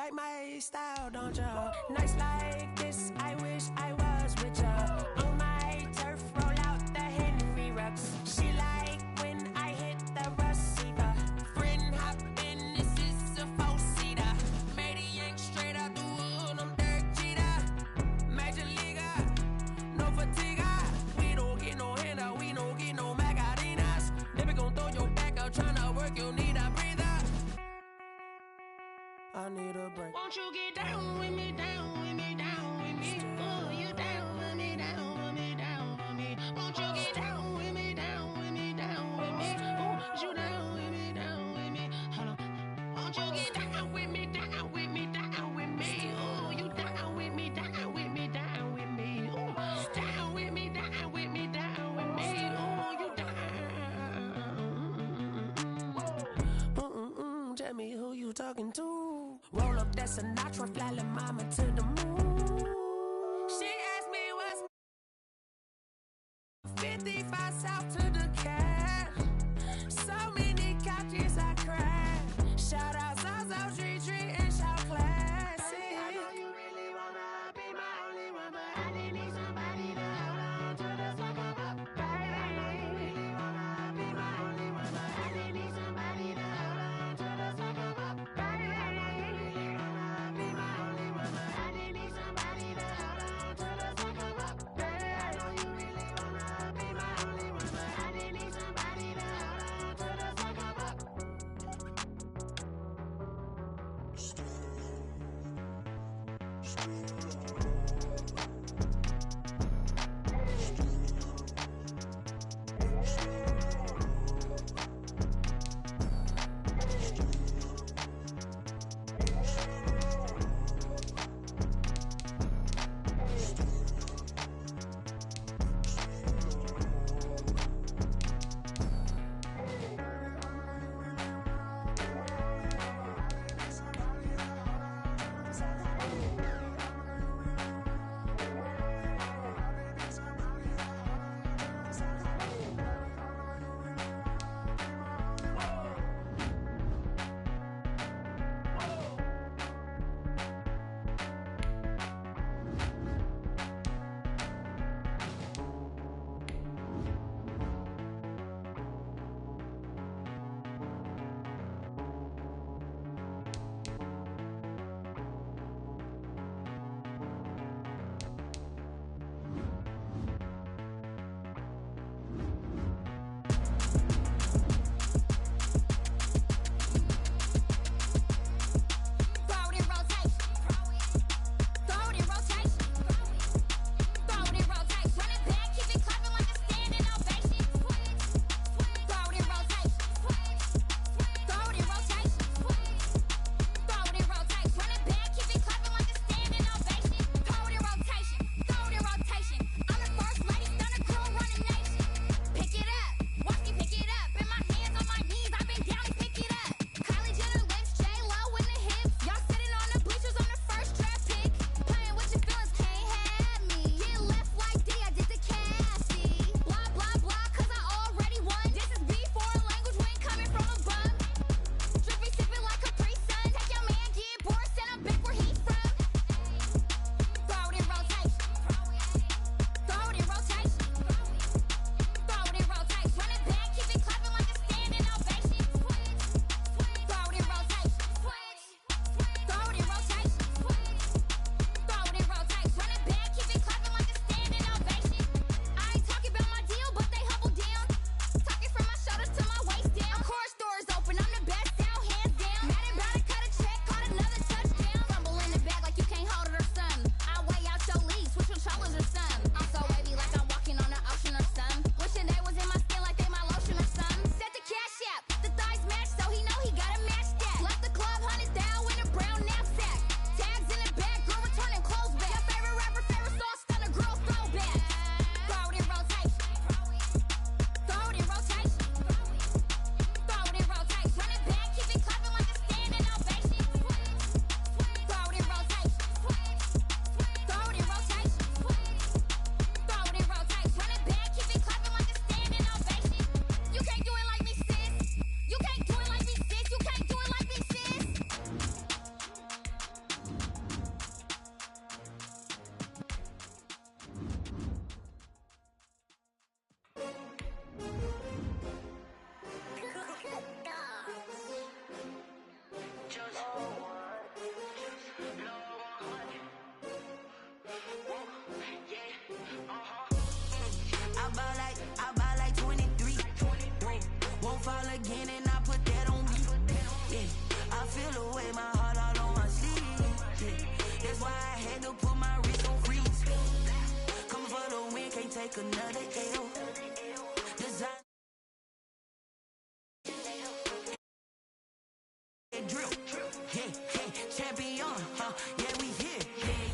like my style, don't ya? Nights like this, I wish I was with ya. On my turf, roll out the Henry Rux. She like when I hit the receiver. Friend hop in, this is a four-seater. Maniac straight out the wood, I'm Derek Jeter. Major leaguer, no fatigue. We don't get no handout, we don't get no Macarinas. Never gon' throw your back out, tryna work, you need a breather. I need a break. Won't you get down with me, down with me, down with me? Oh, you down with me, down with me, down with me. Won't you get down with me, down with me, down with me? Oh, you down with me, down with me? Hold on. Won't you get down with me, down with me, down with me? Oh, you down with me, down with me, down with me? Oh, down with me, down with me, down with me? Oh, you down. Tell me who you talking to. Roll up that Sinatra, fly la mama to the moon. She asked me what's 55 south to the cat. So many couches I cried. Shout out Zazo, Tree Tree, and shout classic. I know you really wanna be my only one, but I didn't need somebody to hold on to the sucker up, baby. I know you really wanna be my only one, but I didn't need somebody to hold on to the sucker up, baby. I know you really wanna be my only one, but I didn't need somebody to hold on to the sucker up, baby. I know you really wanna be my only one, but I didn't need somebody to hold on to the sucker up. I buy like 23. Won't fall again and I put that on me. Yeah, I feel the way, my heart all on my sleeve. Yeah, that's why I had to put my wrist on freeze. Coming for the win, can't take another L. Design drill. Yeah, champion, huh? Yeah, we here.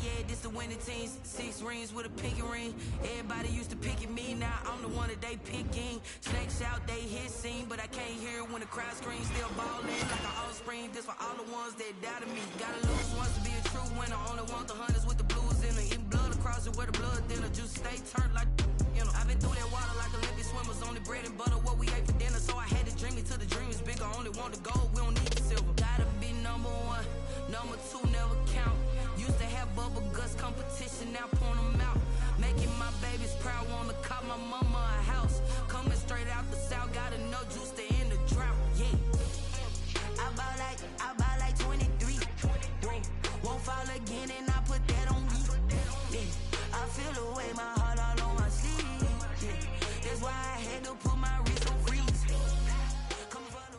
Yeah, this the winning team. 6 rings with a pinky ring. Everybody used to pick at me, now I'm the one that they picking. Snakes out, they hit scene, but I can't hear it when the crowd screams. Still ballin' like an offspring. This for all the ones that doubted me. Gotta lose once to be a true winner. Only want the hunters with the blues in it. Eating blood across it where the blood thinner. Just stay turned like, you know. I've been through that water like Olympic swimmers. Only bread and butter, what we ate for dinner. So I had to dream it till the dream is bigger. Only want the gold, we don't need the silver. Gotta be number 1, number 2 never count. Used to have bubble guts competition, now point them out. Making my babies proud, wanna cop my mama a house. Coming straight out the south, got enough juice to end the drought. Yeah, I buy like 23. Won't fall again and I put that on me. Yeah, I feel the way, my heart all on my sleeve. Yeah, that's why I had to put my wrist on freeze. Coming for the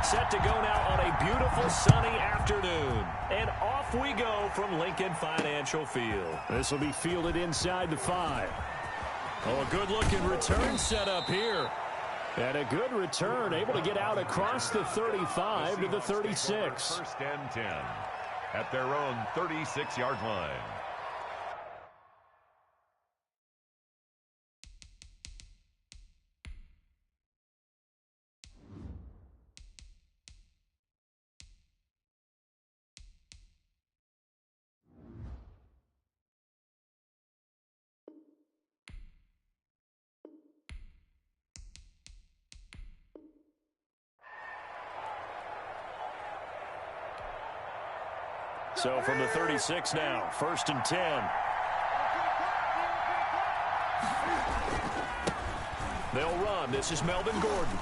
Set to go now on a beautiful sunny afternoon. And off we go from Lincoln Financial Field. This will be fielded inside the 5. Oh, a good-looking return set up here. And a good return, able to get out across the 35 to the 36. First and 10 at their own 36-yard line. So from the 36 now, first and 10. They'll run. This is Melvin Gordon.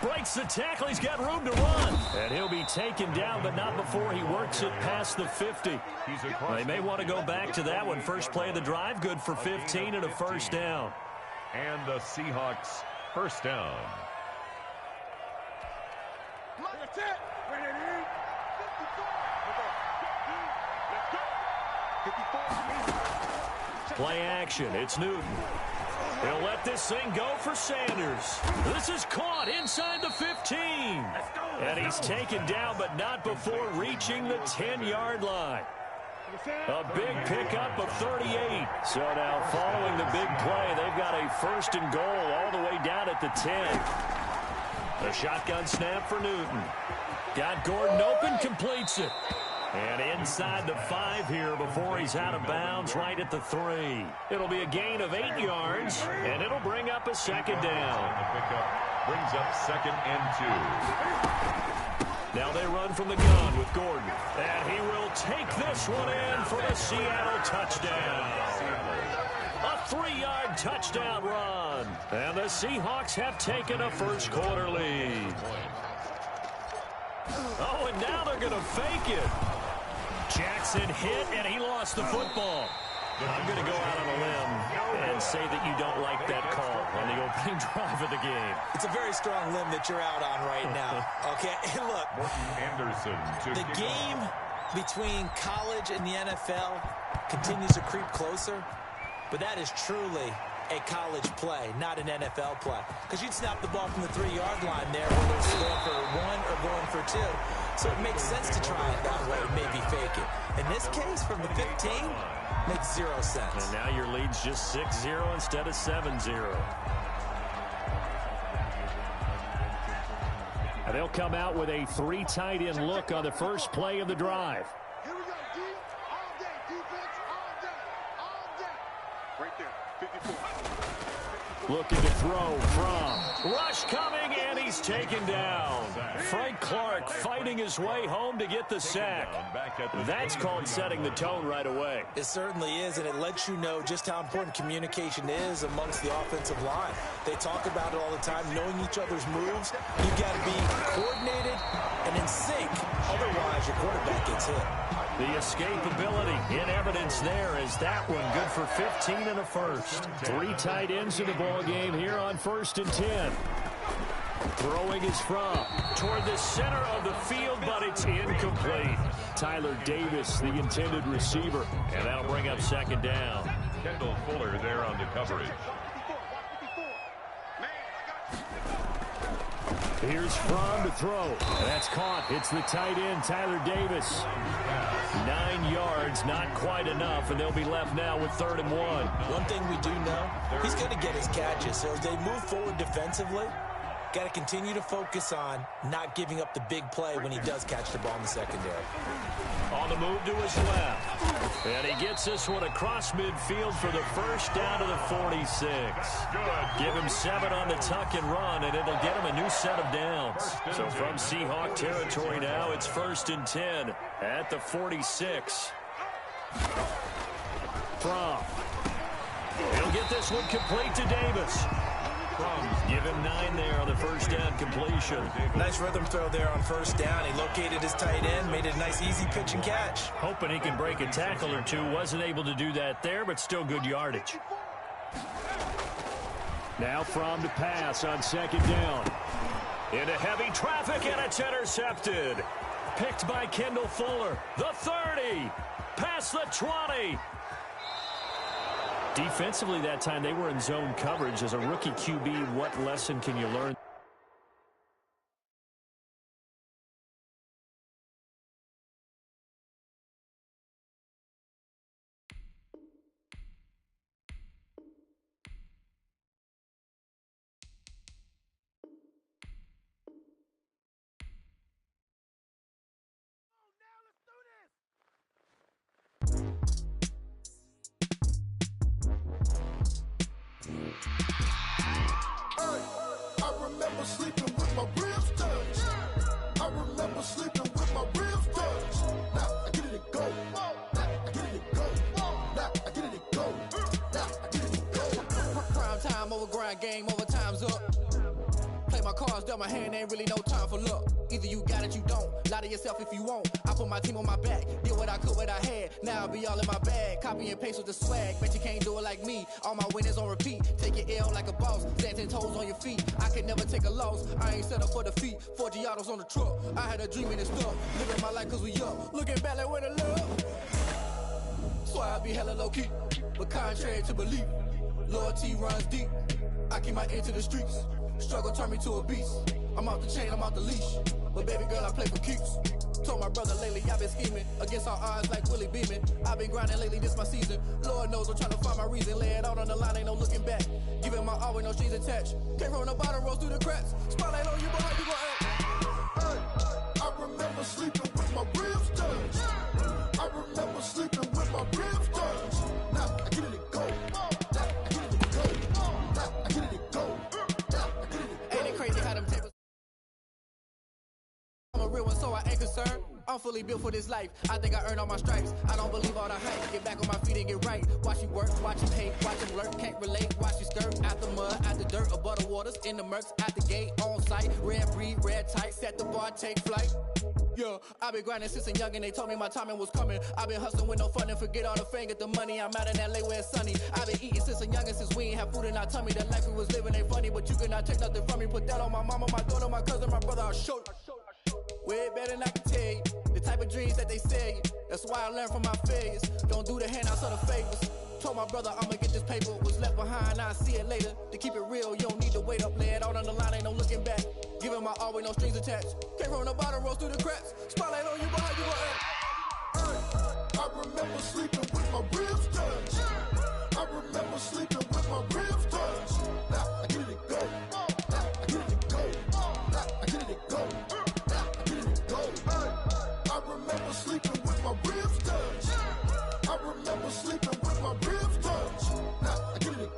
Breaks the tackle. He's got room to run. And he'll be taken down, but not before he works it past the 50. They may want to go back to that one. First play of the drive, good for 15 and a first down. And the Seahawks first down. Play action. It's Newton. He'll let this thing go for Sanders. This is caught inside the 15. And he's taken down, but not before reaching the 10-yard line. A big pickup of 38. So now following the big play, they've got a first and goal all the way down at the 10. A shotgun snap for Newton. Got Gordon open, completes it. And inside the 5 here before he's out of bounds right at the 3. It'll be a gain of 8 yards, and it'll bring up a second down. The pickup brings up second and 2. Now they run from the gun with Gordon. And he will take this one in for the Seattle touchdown. A 3-yard touchdown run. And the Seahawks have taken a first quarter lead. Oh, and now they're going to fake it. Jackson hit, and he lost the football. I'm going to go out on a limb and say that you don't like that call on the opening drive of the game. It's a very strong limb that you're out on right now. Okay, and look, Anderson the game between college and the NFL continues to creep closer, but that is truly a college play, not an NFL play. Because you'd snap the ball from the 3-yard line there, whether it's going for 1 or going for 2. So it makes sense to try it that way, maybe fake it. In this case, from the 15, makes 0 sense. And now your lead's just 6-0 instead of 7-0. And they'll come out with a 3 tight end look on the first play of the drive. Here we go, D. All Looking to throw from. Rush coming, and he's taken down. Frank Clark fighting his way home to get the sack. That's called setting the tone right away. It certainly is, and it lets you know just how important communication is amongst the offensive line. They talk about it all the time, knowing each other's moves. You've got to be coordinated and in sync. Otherwise, your quarterback gets hit. The escapability in evidence there as that one good for 15 and a first. 3 tight ends in the ball game here on 1st and 10. Throwing is from Toward the center of the field, but it's incomplete. Tyler Davis, the intended receiver. And that'll bring up 2nd down. Kendall Fuller there on the coverage. Here's Fromm to throw. And that's caught. It's the tight end, Tyler Davis. 9 yards, not quite enough, and they'll be left now with 3rd and 1. One thing we do know, he's going to get his catches. So as they move forward defensively, got to continue to focus on not giving up the big play when he does catch the ball in the secondary. On the move to his left. And he gets this one across midfield for the first down to the 46. Give him 7 on the tuck and run, and it'll get him a new set of downs. So from Seahawk territory now, it's 1st and 10 at the 46. Fromm. He'll get this one complete to Davis. Give him 9 there on the first down completion. Nice rhythm throw there on 1st down. He located his tight end, made it a nice easy pitch and catch. Hoping he can break a tackle or two. Wasn't able to do that there, but still good yardage. Now Fromm to pass on 2nd down. Into heavy traffic, and it's intercepted. Picked by Kendall Fuller. The 30. Past the 20. Defensively that time, they were in zone coverage. As a rookie QB, what lesson can you learn? Game over, time's up. Play my cards, dealt my hand, ain't really no time for luck. Either you got it, you don't. Lie to yourself if you won't. I put my team on my back, did what I could, what I had. Now I'll be all in my bag. Copy and paste with the swag. Bet you can't do it like me. All my winners on repeat. Take your L like a boss. Stand 10 toes on your feet. I could never take a loss. I ain't set up for defeat. 4 Giottos on the truck. I had a dream and it's stuff. Living my life cause we up. Looking back like where the love. Swear I be hella low key. But contrary to belief, loyalty runs deep. I keep my ear to the streets. Struggle turned me to a beast. I'm off the chain, I'm off the leash. But baby girl, I play for keeps. Told my brother lately, I've been scheming. Against all odds like Willie Beeman. I've been grinding lately, this my season. Lord knows I'm trying to find my reason. Lay it out on the line, ain't no looking back. Giving my all with no strings attached. Came from the bottom, rose through the cracks. Spotlight on you, boy, how you gon' act? I remember sleeping with my ribs touched. I remember sleeping with my ribs touched. Now I get it and go. I'm a real one, so I ain't concerned. I'm fully built for this life. I think I earned all my stripes. I don't believe all the hype. Get back on my feet and get right. Watch you work, watch you hate, watch him lurk. Can't relate, watch you skirt. Out the mud, out the dirt, above the waters, in the murks, out the gate, on site. Red breed, red tight, set the bar, take flight. Yeah, I've been grinding since a young and they told me my timing was coming. I've been hustling with no fun and forget all the fame, get the money. I'm out in LA where it's sunny. I've been eating since a young and since we ain't have food in our tummy. The life we was living ain't funny, but you cannot take nothing from me. Put that on my mama, my daughter, my cousin, my brother, I'll show you. Way better than I can tell you. The type of dreams that they sell you. That's why I learned from my failures. Don't do the handouts or the favors. Told my brother I'ma get this paper. Was left behind, I'll see it later. To keep it real, you don't need to wait up. Lay it out on the line, ain't no looking back. Giving my all with no strings attached. Came from the bottom, rose through the cracks. Spotlight on you, boy, how you gon' act? I remember sleeping with my ribs touched. I remember sleeping with my ribs touched. Now I get it and go. Now I get it and go. Now I get it and go. I remember sleeping with my ribs touched. I remember sleeping with my ribs touched. Now I get it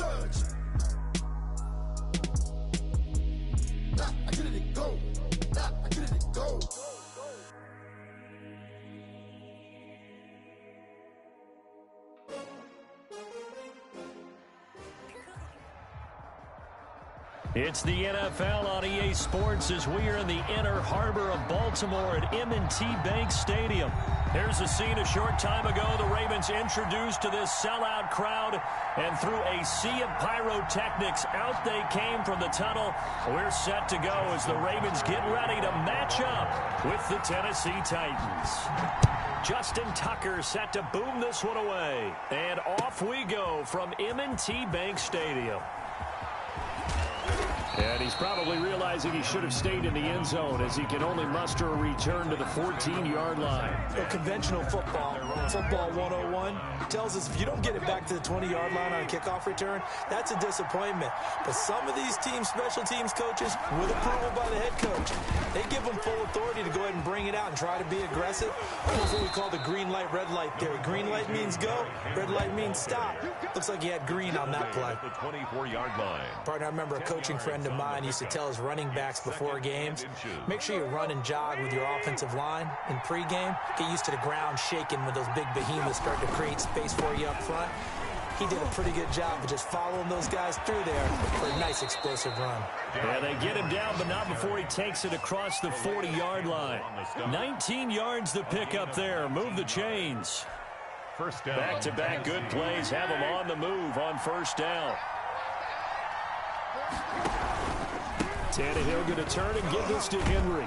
touch. Nah, I get it and go. Nah, I get it and go. It's the NFL on EA Sports as we are in the inner harbor of Baltimore at M&T Bank Stadium. Here's a scene a short time ago. The Ravens introduced to this sellout crowd, and through a sea of pyrotechnics, out they came from the tunnel. We're set to go as the Ravens get ready to match up with the Tennessee Titans. Justin Tucker set to boom this one away. And off we go from M&T Bank Stadium. And he's probably realizing he should have stayed in the end zone as he can only muster a return to the 14-yard line. Conventional football 101, tells us if you don't get it back to the 20-yard line on a kickoff return, that's a disappointment. But some of these special teams coaches, with approval by the head coach, they give them full authority to go ahead and bring it out and try to be aggressive. That's what we call the green light, red light theory. Green light means go, red light means stop. Looks like he had green on that play. The 24-yard line. Partner, I remember a coaching friend of mine used to tell his running backs before games, make sure you run and jog with your offensive line in pregame. Get used to the ground shaking when those big behemoths start to create space for you up front. He did a pretty good job of just following those guys through there for a nice explosive run. Yeah, they get him down, but not before he takes it across the 40-yard line. 19 yards to pick up there. Move the chains. First down. Back-to-back good plays have him on the move on first down. Tannehill going to turn and give this to Henry.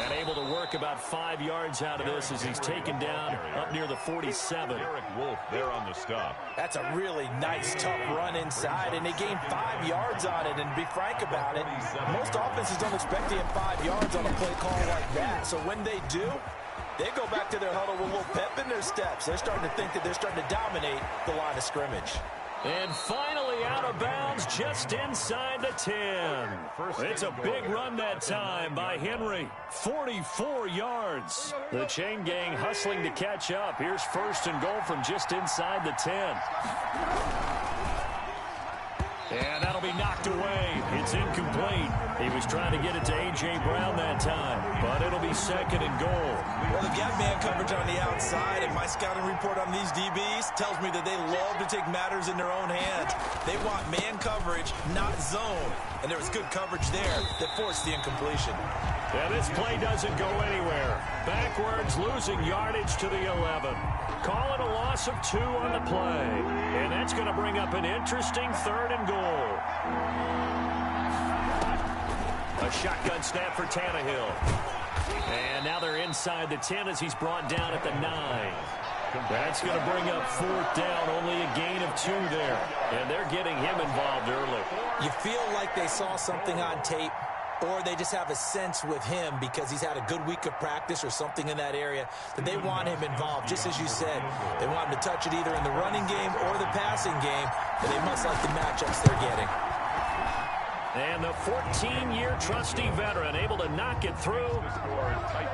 And able to work about 5 yards out of this as he's taken down up near the 47. Eric Wolf there on the stop. That's a really nice, tough run inside, and they gained 5 yards on it. And to be frank about it, most offenses don't expect to get 5 yards on a play call like that. So when they do, they go back to their huddle with a little pep in their steps. They're starting to think that they're starting to dominate the line of scrimmage. And finally out of bounds just inside the 10. It's a big run that time by Henry. 44 yards. The chain gang hustling to catch up. Here's first and goal from just inside the 10. And that'll be knocked away. It's incomplete. He was trying to get it to A.J. Brown that time, but it'll be second and goal. Well, they've got man coverage on the outside, and my scouting report on these DBs tells me that they love to take matters in their own hands. They want man coverage, not zone. And there was good coverage there that forced the incompletion. Yeah, this play doesn't go anywhere. Backwards, losing yardage to the 11. Call it a loss of 2 on the play. And that's going to bring up an interesting third and goal. A shotgun snap for Tannehill. And now they're inside the 10 as he's brought down at the 9. That's going to bring up fourth down, only a gain of 2 there. And they're getting him involved early. You feel like they saw something on tape, or they just have a sense with him because he's had a good week of practice or something in that area that they want him involved. Just as you said, they want him to touch it either in the running game or the passing game, but they must like the matchups they're getting. And the 14-year trusty veteran able to knock it through.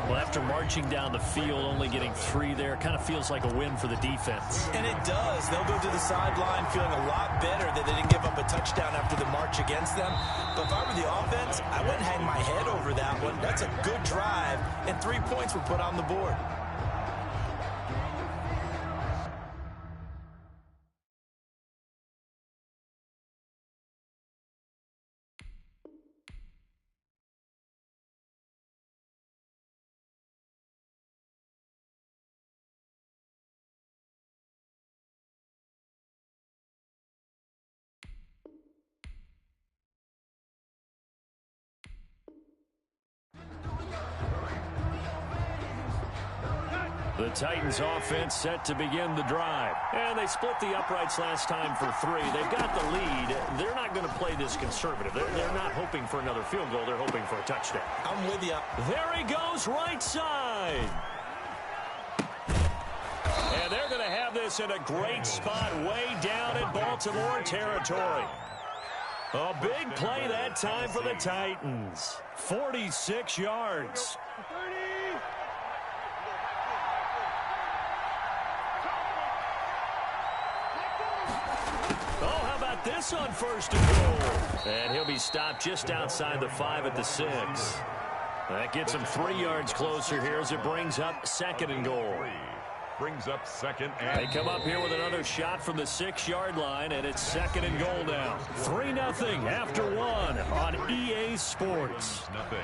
Well, after marching down the field, only getting 3 there, kind of feels like a win for the defense. And it does. They'll go to the sideline feeling a lot better that they didn't give up a touchdown after the march against them. But if I were the offense, I wouldn't hang my head over that one. That's a good drive, and 3 points were put on the board. The Titans offense set to begin the drive. And they split the uprights last time for 3. They've got the lead. They're not going to play this conservative. They're not hoping for another field goal. They're hoping for a touchdown. I'm with you. There he goes, right side. And they're going to have this in a great spot way down in Baltimore territory. A big play that time for the Titans. 46 yards. pass on 1st and goal. And he'll be stopped just outside the 5 at the 6. That gets him 3 yards closer here as it brings up 2nd and goal. Brings up 2nd and they come up here with another shot from the 6-yard line, and it's 2nd and goal now. 3-0 after 1 on EA Sports. Nothing.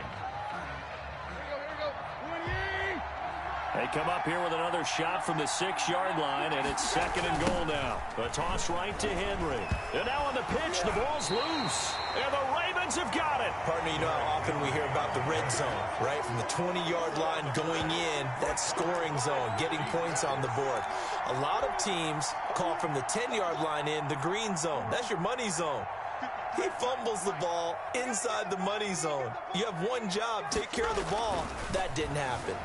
They come up here with another shot from the 6-yard line, and it's 2nd and goal now. A toss right to Henry. And now on the pitch, the ball's loose. And the Ravens have got it. Partner, you know how often we hear about the red zone, right? From the 20-yard line going in, that scoring zone, getting points on the board. A lot of teams call from the 10-yard line in the green zone. That's your money zone. He fumbles the ball inside the money zone. You have one job, take care of the ball. That didn't happen.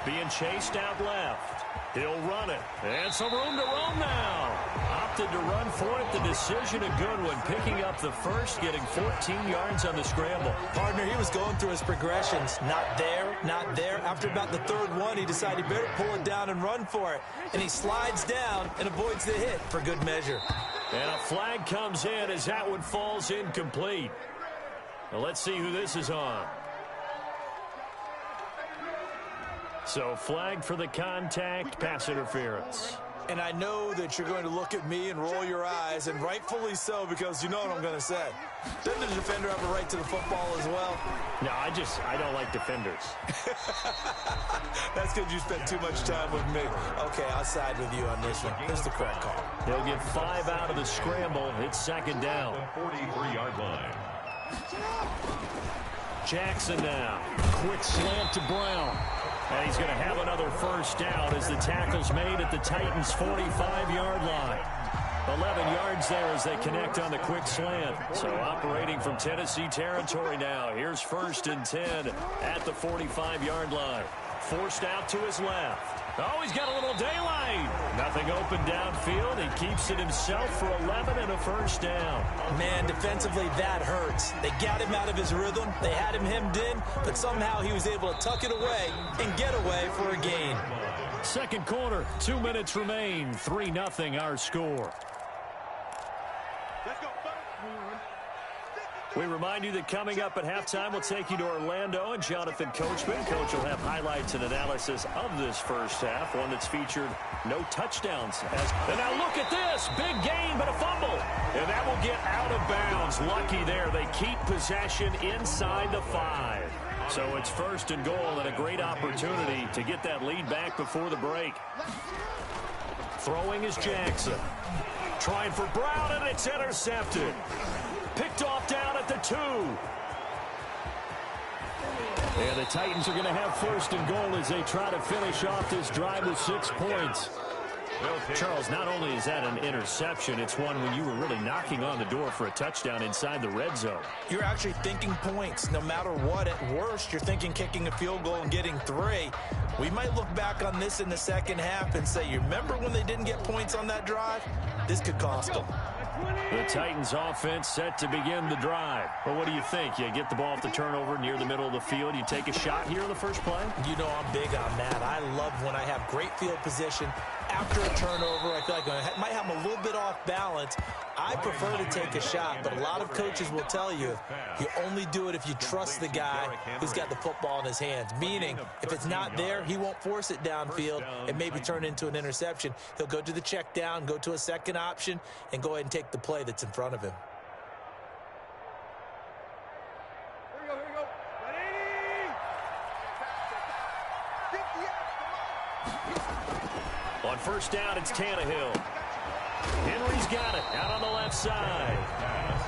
Being chased out left. He'll run it. And some room to roam now. Opted to run for it. The decision a good one. Picking up the first, getting 14 yards on the scramble. Partner, he was going through his progressions. Not there, not there. After about the 3rd one, he decided he better pull it down and run for it. And he slides down and avoids the hit for good measure. And a flag comes in as that one falls incomplete. Now let's see who this is on. So flag for the contact, pass interference. And I know that you're going to look at me and roll your eyes, and rightfully so, because you know what I'm going to say. Doesn't the defender have a right to the football as well? No, I don't like defenders. That's because you spent too much time with me. Okay, I'll side with you on this one. Here's the correct call. He'll get 5 out of the scramble. It's 2nd down. the 43-yard line. Jackson now. Quick slant to Brown. And he's going to have another first down as the tackle's made at the Titans' 45-yard line. 11 yards there as they connect on the quick slant. So operating from Tennessee territory now. Here's 1st and 10 at the 45-yard line. Forced out to his left. Oh, he's got a little daylight. Nothing open downfield. He keeps it himself for 11 and a first down. Man, defensively, that hurts. They got him out of his rhythm. They had him hemmed in, but somehow he was able to tuck it away and get away for a gain. 2nd quarter, 2 minutes remain. 3-0 our score. We remind you that coming up at halftime, we'll take you to Orlando and Jonathan Coachman. Coach will have highlights and analysis of this first half, one that's featured no touchdowns. And now look at this. Big gain, but a fumble. And that will get out of bounds. Lucky there. They keep possession inside the 5. So it's 1st and goal and a great opportunity to get that lead back before the break. Throwing is Jackson. Trying for Brown, and it's intercepted. Picked off down at the 2. And the Titans are going to have 1st and goal as they try to finish off this drive with 6 points. Charles, not only is that an interception, it's one when you were really knocking on the door for a touchdown inside the red zone. You're actually thinking points. No matter what, at worst, you're thinking kicking a field goal and getting 3. We might look back on this in the second half and say, you remember when they didn't get points on that drive? This could cost them. The Titans offense set to begin the drive. Well, what do you think? You get the ball off the turnover near the middle of the field. You take a shot here in the first play? You know I'm big on that. I love when I have great field position. After a turnover, I feel like I might have them a little bit off balance. I prefer to take a shot, but a lot of coaches will tell you, you only do it if you trust the guy who's got the football in his hands. Meaning, if it's not there, he won't force it downfield and maybe turn into an interception. He'll go to the check down, go to a second option, and go ahead and take the play that's in front of him. On first down, it's Tannehill. Henry's got it out on the left side.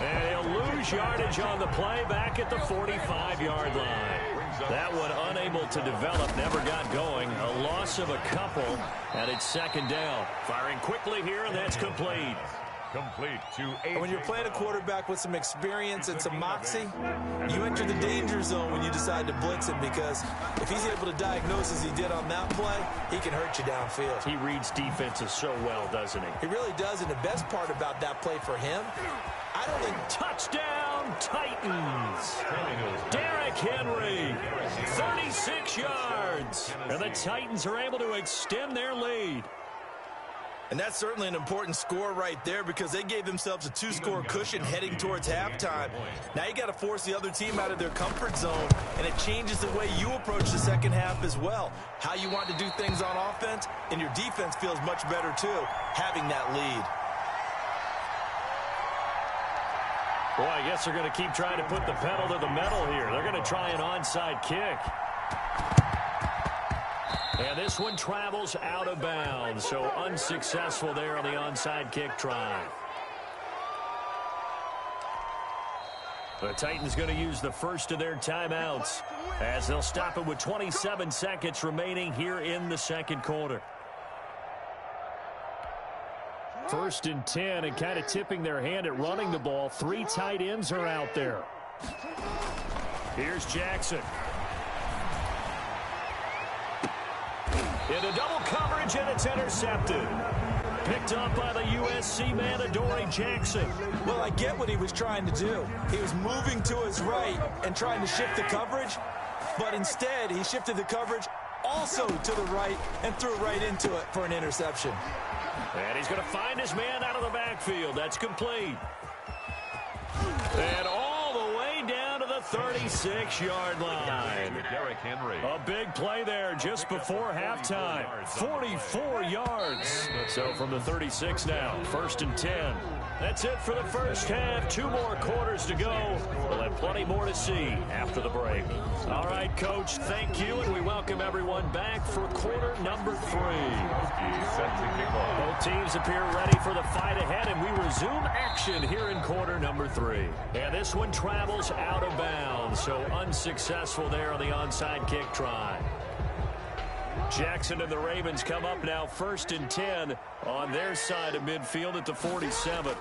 And he'll lose yardage on the play back at the 45-yard line. That one unable to develop, never got going. A loss of a couple, and it's 2nd down. Firing quickly here, and that's complete. Complete to When you're playing a quarterback with some experience and some moxie, you enter the danger zone when you decide to blitz him, because if he's able to diagnose as he did on that play, he can hurt you downfield. He reads defenses so well, doesn't he? He really does, and the best part about that play for him, I don't think... Touchdown, Titans! Derrick Henry, 36 yards. And the Titans are able to extend their lead. And that's certainly an important score right there because they gave themselves a 2-score cushion heading towards halftime. Now you got to force the other team out of their comfort zone, and it changes the way you approach the second half as well. How you want to do things on offense, and your defense feels much better too, having that lead. Boy, I guess they're going to keep trying to put the pedal to the metal here. They're going to try an onside kick. And this one travels out of bounds, so unsuccessful there on the onside kick try. The Titans going to use the first of their timeouts as they'll stop it with 27 seconds remaining here in the second quarter. 1st and 10, and kind of tipping their hand at running the ball. 3 tight ends are out there. Here's Jackson. Into double coverage, and it's intercepted. Picked up by the USC man, Adoree Jackson. Well, I get what he was trying to do. He was moving to his right and trying to shift the coverage, but instead he shifted the coverage also to the right and threw right into it for an interception. And he's going to find his man out of the backfield. That's complete. And all the way down to the 36-yard line. A big play there just before halftime. 44 yards. So from the 36 now, 1st and 10. That's it for the first half. 2 more quarters to go. We'll have plenty more to see after the break. All right, Coach, thank you, and we welcome everyone back for quarter number 3. Both teams appear ready for the fight ahead, and we resume action here in quarter number 3. And this one travels out of bounds, so unsuccessful there on the onside kick try. Jackson and the Ravens come up now 1st and 10 on their side of midfield at the 47.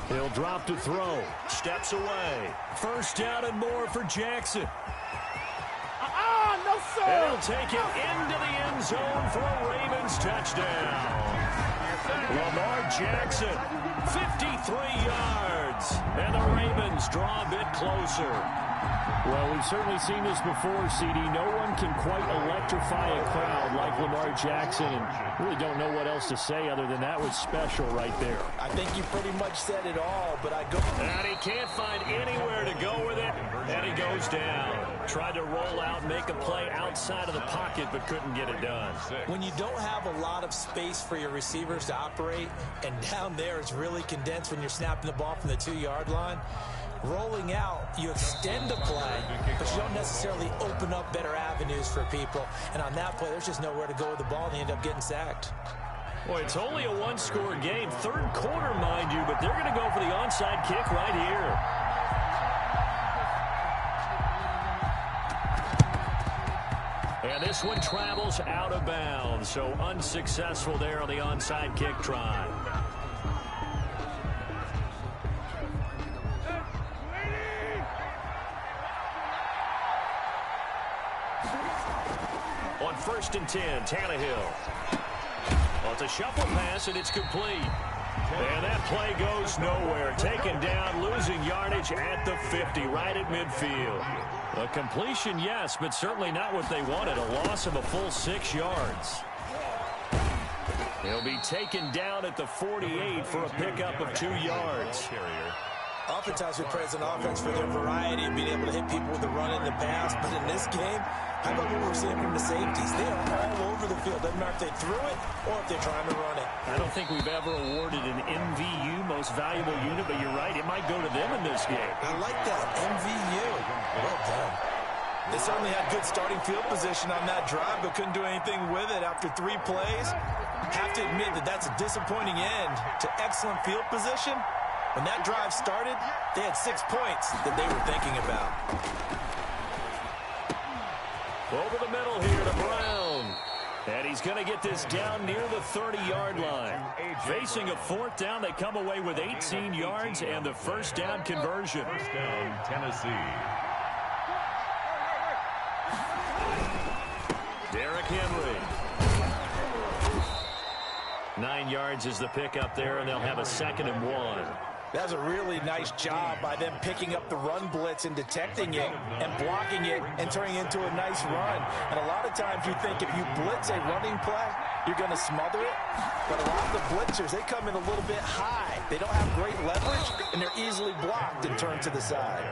He'll drop to throw. Steps away. 1st down and more for Jackson. No, sir. And he'll take it into the end zone for a Ravens touchdown. Lamar Jackson, 53 yards. And the Ravens draw a bit closer. Well, we've certainly seen this before, CD. No one can quite electrify a crowd like Lamar Jackson, and really don't know what else to say other than that was special right there. I think you pretty much said it all, but I go... And he can't find anywhere to go with it, and he goes down. Tried to roll out and make a play outside of the pocket, but couldn't get it done. When you don't have a lot of space for your receivers to operate, and down there it's really condensed when you're snapping the ball from the 2-yard line, rolling out, you extend the play, but you don't necessarily open up better avenues for people. And on that play, there's just nowhere to go with the ball, and they end up getting sacked. Boy, it's only a 1-score game. 3rd quarter, mind you, but they're going to go for the onside kick right here. And this one travels out of bounds, so unsuccessful there on the onside kick try. On 1st and 10, Tannehill. Well, it's a shuffle pass, and it's complete. And that play goes nowhere. Taken down, losing yardage at the 50, right at midfield. A completion, yes, but certainly not what they wanted. A loss of a full 6 yards. He'll be taken down at the 48 for a pickup of 2 yards. Oftentimes we praise an offense for their variety of being able to hit people with the run and the pass, but in this game, how about what we're seeing from the safeties? They are all over the field. Doesn't matter if they threw it or if they're trying to run it. I don't think we've ever awarded an MVU, most valuable unit, but you're right, it might go to them in this game. I like that, MVU. Well done. They certainly had good starting field position on that drive, but couldn't do anything with it after 3 plays. Have to admit that that's a disappointing end to excellent field position. When that drive started, they had 6 points that they were thinking about. Over the middle here to Brown. And he's going to get this down near the 30-yard line. Facing a 4th down, they come away with 18 yards and the 1st down conversion. 1st down, Tennessee. Derrick Henry. 9 yards is the pickup there, and they'll have a 2nd and 1. That was a really nice job by them picking up the run blitz and detecting it and blocking it and turning it into a nice run. And a lot of times you think if you blitz a running play, you're going to smother it. But a lot of the blitzers, they come in a little bit high. They don't have great leverage, and they're easily blocked and turned to the side.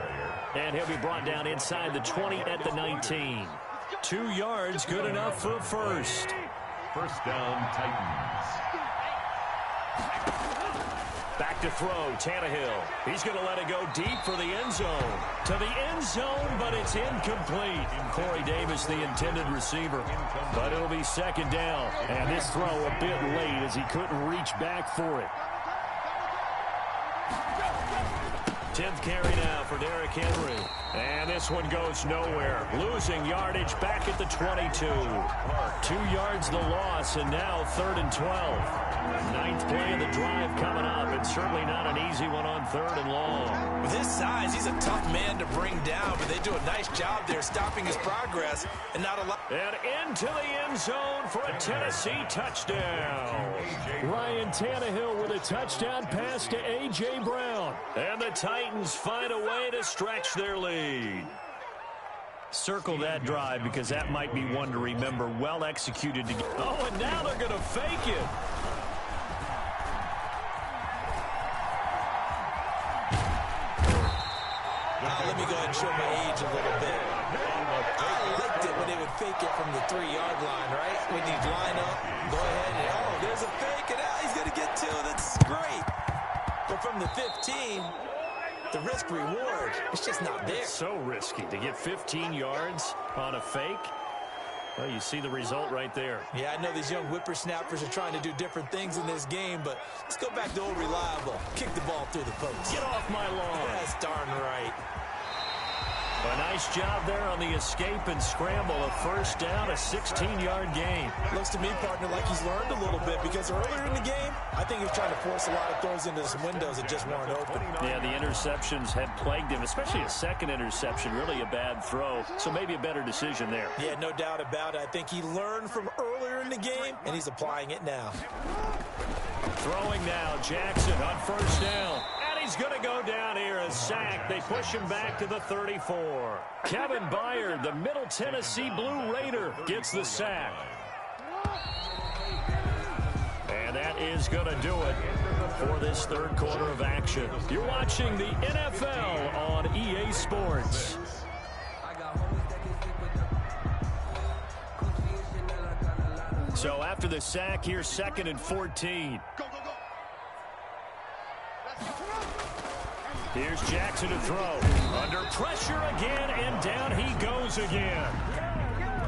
And he'll be brought down inside the 20 at the 19. 2 yards, good enough for a first. First down, Titans. Back to throw, Tannehill. He's going to let it go deep for the end zone. To the end zone, but it's incomplete. Corey Davis, the intended receiver. But it'll be second down. And this throw a bit late as he couldn't reach back for it. 10th carry now for Derrick Henry. And this one goes nowhere. Losing yardage back at the 22. 2 yards the loss, and now 3rd and 12. 9th play of the drive coming up, and certainly not an easy one on 3rd and long. With his size, he's a tough man to bring down, but they do a nice job there stopping his progress and not allow. And into the end zone for a Tennessee touchdown. Ryan Tannehill with a touchdown pass to A.J. Brown. And the Titans find a way to stretch their lead. Circle that drive because that might be one to remember. Well executed. Oh, and now they're going to fake it. Let me go ahead and show my age a little bit. I liked it when they would fake it from the 3-yard line, right? When you line up, go ahead and, oh, there's a fake, and now he's going to get 2. That's great. But from the 15, the risk-reward, it's just not there. So risky to get 15 yards on a fake. Well, you see the result right there. Yeah, I know these young whippersnappers are trying to do different things in this game, but let's go back to old reliable. Kick the ball through the post. Get off my lawn. That's darn right. A nice job there on the escape and scramble. A first down, a 16-yard gain. Looks to me, partner, like he's learned a little bit because earlier in the game, I think he was trying to force a lot of throws into some windows that just weren't open. Yeah, the interceptions had plagued him, especially a second interception, really a bad throw. So maybe a better decision there. Yeah, no doubt about it. I think he learned from earlier in the game, and he's applying it now. Throwing now, Jackson on first down. He's going to go down here, a sack. They push him back to the 34. Kevin Byard, the Middle Tennessee Blue Raider, gets the sack. And that is going to do it for this third quarter of action. You're watching the NFL on EA Sports. So after the sack, here's 2nd and 14. Here's Jackson to throw. Under pressure again, and down he goes again.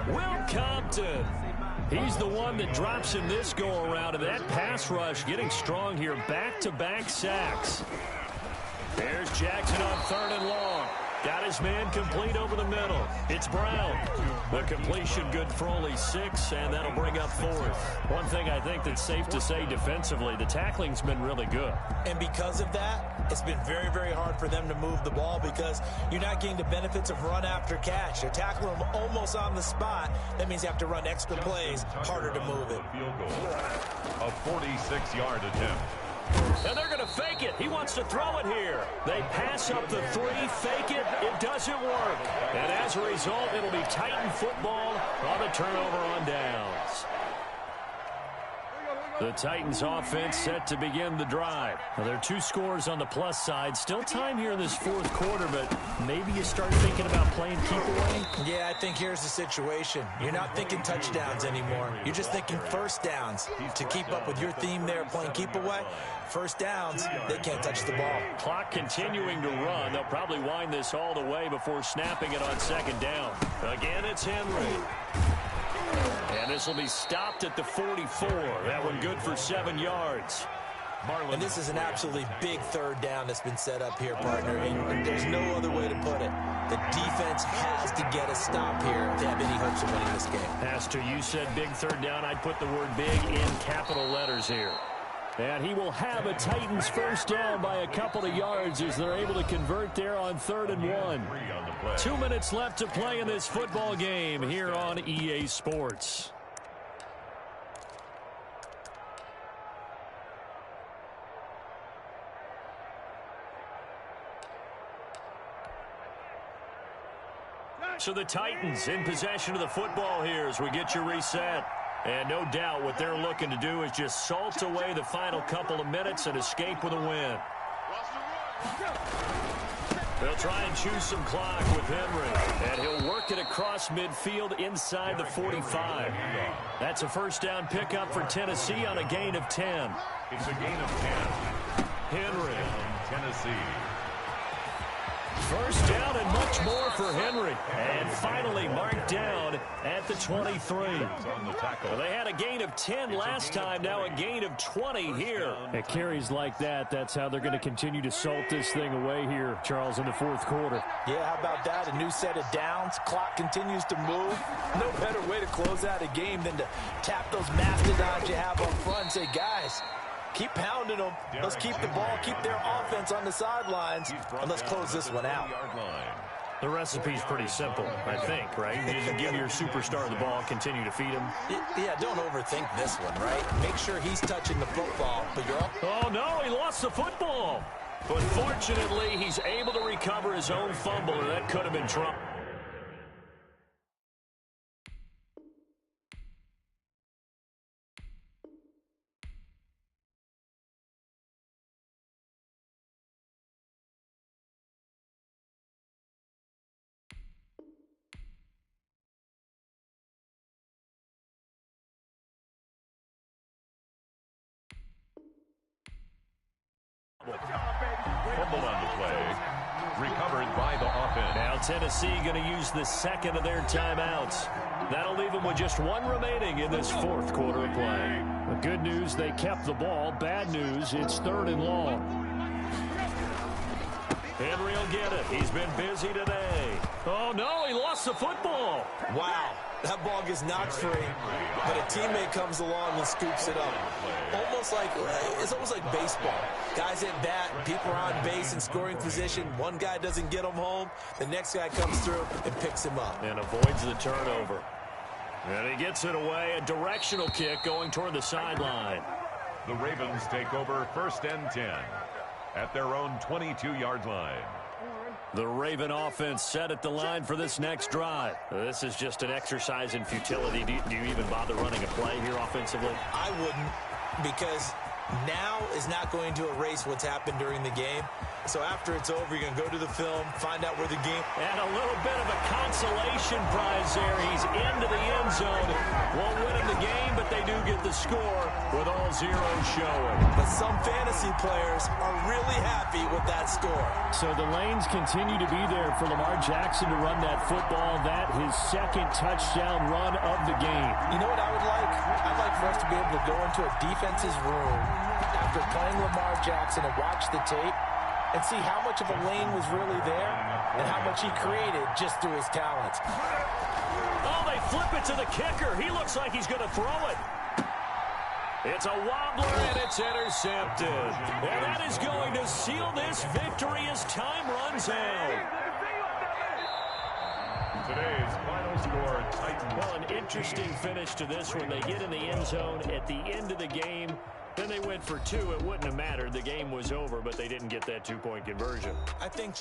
Will Compton. He's the one that drops him this go-around, and that pass rush getting strong here. Back-to-back sacks. There's Jackson on 3rd and long. Got his man complete over the middle. It's Brown. The completion good for only 6, and that'll bring up 4th. One thing I think that's safe to say defensively, the tackling's been really good. And because of that, it's been very, very hard for them to move the ball because you're not getting the benefits of run after catch. They're tackling them almost on the spot. That means you have to run extra plays, harder to move it. Field goal. A 46-yard attempt. And they're going to fake it. He wants to throw it here. They pass up the 3, fake it. It doesn't work. And as a result, it'll be Titan football on the turnover on downs. The Titans offense set to begin the drive. Now, there are 2 scores on the plus side. Still time here in this 4th quarter, but maybe you start thinking about playing keep away. Yeah, I think here's the situation. You're not thinking touchdowns anymore. You're just thinking first downs. To keep up with your theme there, playing keep away, first downs, they can't touch the ball. Clock continuing to run. They'll probably wind this all the way before snapping it on 2nd down. Again, it's Henry. And this will be stopped at the 44. That one good for 7 yards. And this is an absolutely big 3rd down that's been set up here, partner. And there's no other way to put it. The defense has to get a stop here if they have any hopes of winning this game. Pastor, you said big 3rd down. I'd put the word big in capital letters here. And he will have a Titans first down by a couple of yards as they're able to convert there on 3rd and 1. 2 minutes left to play in this football game here on EA Sports. So the Titans in possession of the football here as we get you reset. And no doubt what they're looking to do is just salt away the final couple of minutes and escape with a win. They'll try and choose some clock with Henry. And he'll work it across midfield inside the 45. That's a first down pickup for Tennessee on a gain of 10. It's a gain of 10. Henry. Tennessee. First down and much more for Henry. And finally marked down at the 23. Well, they had a gain of 10 last time, now a gain of 20 here. At carries like that, that's how they're going to continue to salt this thing away here, Charles, in the fourth quarter. Yeah, how about that? A new set of downs. Clock continues to move. No better way to close out a game than to tap those mastodons you have up front and say, guys, keep pounding them. Let's keep the ball, keep their offense on the sidelines, and let's close this one out. The recipe's pretty simple, I think, right? You just give your superstar the ball, continue to feed him. Yeah, don't overthink this one, right? Make sure he's touching the football, but you're up. Oh, no, he lost the football. But fortunately, he's able to recover his own fumble, or that could have been trouble. Fumble on the play. Recovered by the offense. Now Tennessee going to use the second of their timeouts. That'll leave them with just one remaining in this fourth quarter of play. The good news, they kept the ball. Bad news, it's 3rd and long. Henry will get it. He's been busy today. Oh, no, he lost the football. Wow, that ball gets knocked free, but a teammate comes along and scoops it up. It's almost like baseball. Guys at bat, people are on base in scoring position. One guy doesn't get him home. The next guy comes through and picks him up. And avoids the turnover. And he gets it away. A directional kick going toward the sideline. The Ravens take over 1st and 10 at their own 22-yard line. The Raven offense set at the line for this next drive. This is just an exercise in futility. Do you even bother running a play here offensively? I wouldn't, because now is not going to erase what's happened during the game. So after it's over, you're going to go to the film, find out where the game... And a little bit of a consolation prize there. He's into the end zone. Won't win him the game, but they do get the score with all zeros showing. But some fantasy players are really happy with that score. So the lanes continue to be there for Lamar Jackson to run that football. That his second touchdown run of the game. You know what I would like? I'd like for us to be able to go into a defense's room after playing Lamar Jackson and watch the tape and see how much of a lane was really there and how much he created just through his talents. Oh, they flip it to the kicker. He looks like he's going to throw it. It's a wobbler, and it's intercepted. And that is going to seal this victory as time runs out. Today's final score, Titans. Well, an interesting finish to this one. They get in the end zone at the end of the game. Then they went for 2. It wouldn't have mattered. The game was over, but they didn't get that 2-point conversion. I think...